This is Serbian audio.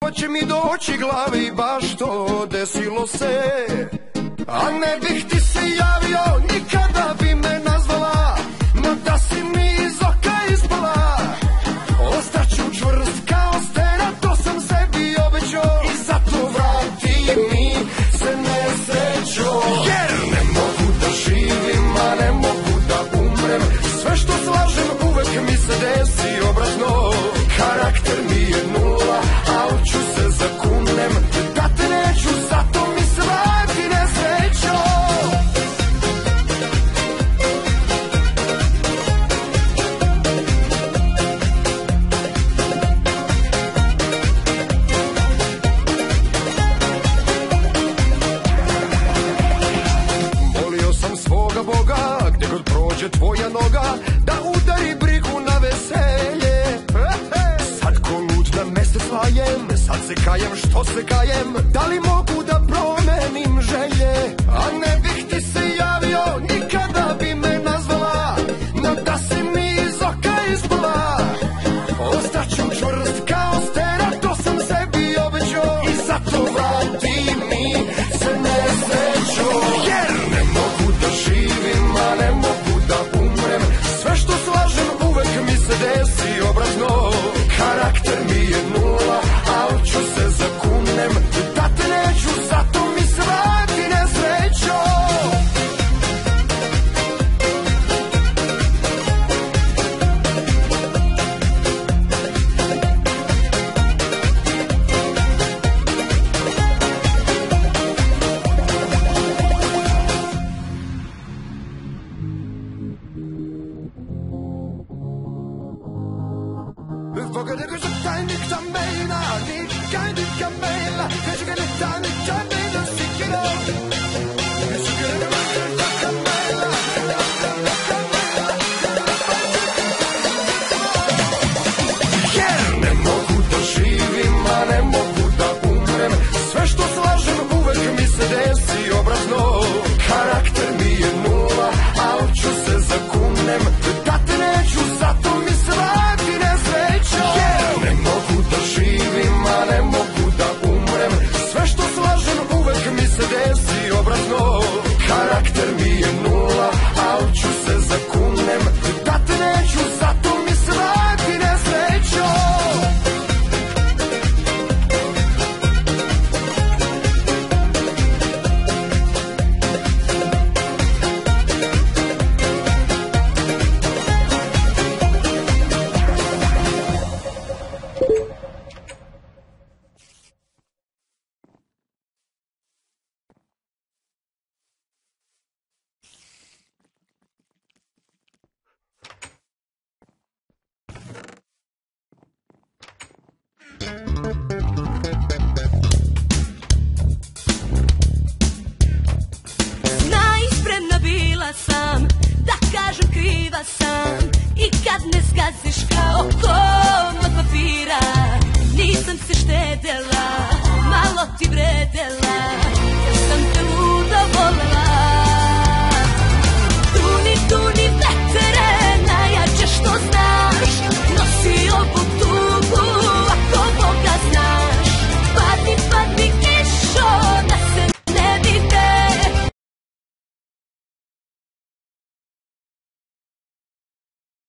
pa će mi doći glavi baš to desilo se. A ne bih ti se javio, nikada bi me nazvala, no da si mi iz oka ispala. Ostaću čvrst kao stena, to sam sebi obećao, i zato vrati mi se nesrećo. Jer ne mogu da živim, a ne mogu da umrem, sve što slažem uvek mi se desi obratno. Karakter mi je nula, al ću se zakunem da te neću, zato mi se vrati nesrećo. Molio sam svoga Boga, gde god prođe tvoja noga, da udari brigu na veselje. Sad ko lud na mesec lajem, sad se kajem što se kajem, da li mogu da promenim želje? A ne bih ti se javio, nikada bi me nazvala, no da si mi iz oka ispala. Ostaću čvrst kao stena, to sam sebi obećao, i zato vrati mi se nesrećo. Jer ne mogu da živim, a ne mogu da umrem, sve što slažem uvek mi se desi obratno. Karakter mi je nula, al ću se zakunem da te neću, zato mi se vrati nesrećo. Vågar du sätta en nykta mejna, nicka en nykta mejla, kanske kan leta nykta mejla, sticker av.